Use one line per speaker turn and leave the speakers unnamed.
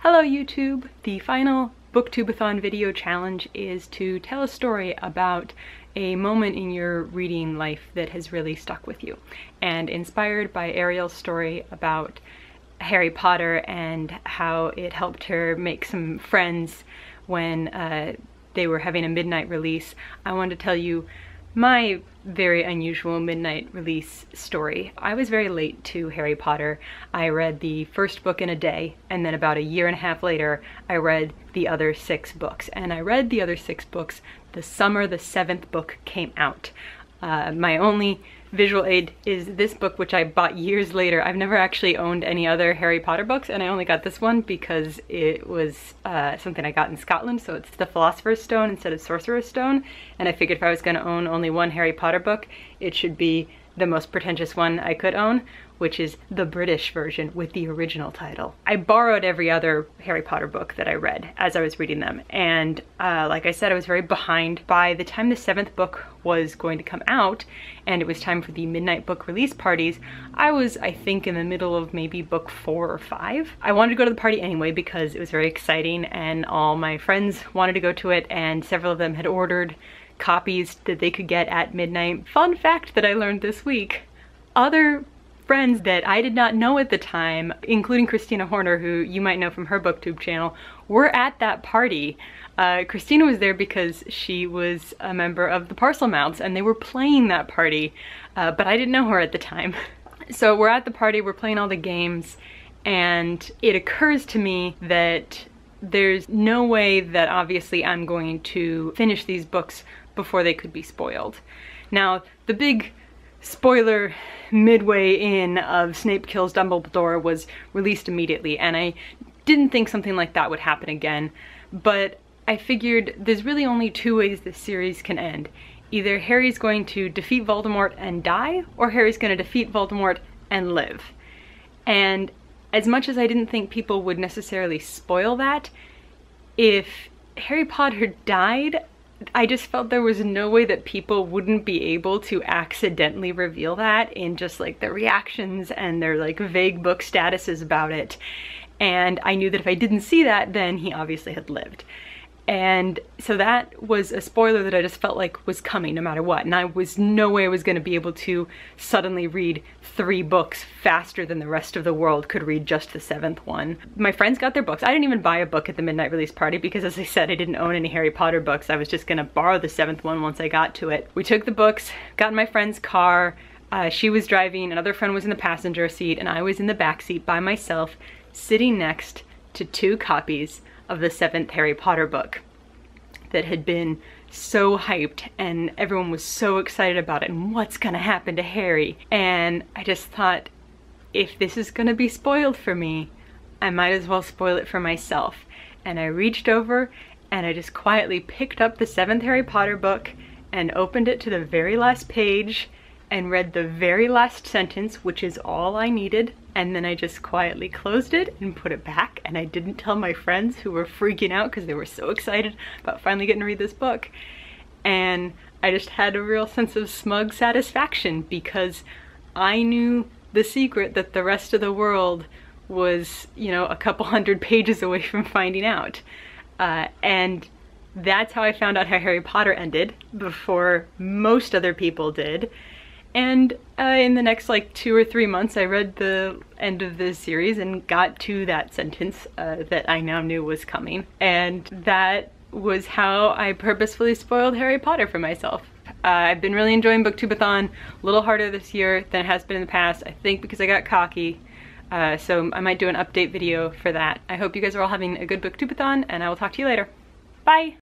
Hello YouTube! The final BookTubeAthon video challenge is to tell a story about a moment in your reading life that has really stuck with you. And inspired by Ariel's story about Harry Potter and how it helped her make some friends when they were having a midnight release, I wanted to tell you my very unusual midnight release story. I was very late to Harry Potter. I read the first book in a day, and then about a year and a half later, I read the other 6 books. And I read the other 6 books the summer the 7th book came out. My only visual aid is this book, which I bought years later. I've never actually owned any other Harry Potter books, and I only got this one because it was something I got in Scotland, so it's the Philosopher's Stone instead of Sorcerer's Stone, and I figured if I was going to own only one Harry Potter book, it should be the most pretentious one I could own, which is the British version with the original title. I borrowed every other Harry Potter book that I read as I was reading them, and like I said, I was very behind. By the time the 7th book was going to come out and it was time for the midnight book release parties, I was, I think, in the middle of maybe book 4 or 5. I wanted to go to the party anyway because it was very exciting and all my friends wanted to go to it, and several of them had ordered copies that they could get at midnight. Fun fact that I learned this week: other friends that I did not know at the time, including Christina Horner, who you might know from her BookTube channel, were at that party. Christina was there because she was a member of the Parcel Mouths and they were playing that party, but I didn't know her at the time. So we're at the party, we're playing all the games, and it occurs to me that there's no way that obviously I'm going to finish these books before they could be spoiled. Now, the big spoiler midway in of Snape kills Dumbledore was released immediately, and I didn't think something like that would happen again, but I figured there's really only 2 ways this series can end. Either Harry's going to defeat Voldemort and die, or Harry's going to defeat Voldemort and live. And as much as I didn't think people would necessarily spoil that, if Harry Potter died, I just felt there was no way that people wouldn't be able to accidentally reveal that in just like their reactions and their like vague book statuses about it. And I knew that if I didn't see that, then he obviously had lived. And so that was a spoiler that I just felt like was coming no matter what. And I was no way I was going to be able to suddenly read 3 books faster than the rest of the world could read just the 7th one. My friends got their books. I didn't even buy a book at the midnight release party because, as I said, I didn't own any Harry Potter books. I was just going to borrow the 7th one once I got to it. We took the books, got in my friend's car. She was driving, another friend was in the passenger seat, and I was in the back seat by myself, sitting next to 2 copies of the 7th Harry Potter book that had been so hyped and everyone was so excited about it and what's gonna happen to Harry. And I just thought, if this is gonna be spoiled for me, I might as well spoil it for myself. And I reached over and I just quietly picked up the 7th Harry Potter book and opened it to the very last page and read the very last sentence, which is all I needed, and then I just quietly closed it and put it back, and I didn't tell my friends, who were freaking out because they were so excited about finally getting to read this book. And I just had a real sense of smug satisfaction because I knew the secret that the rest of the world was, you know, a couple hundred pages away from finding out. And that's how I found out how Harry Potter ended before most other people did. And in the next like 2 or 3 months, I read the end of the series and got to that sentence that I now knew was coming. And that was how I purposefully spoiled Harry Potter for myself. I've been really enjoying BookTubeAthon, a little harder this year than it has been in the past, I think because I got cocky. So I might do an update video for that. I hope you guys are all having a good BookTubeAthon, and I will talk to you later. Bye!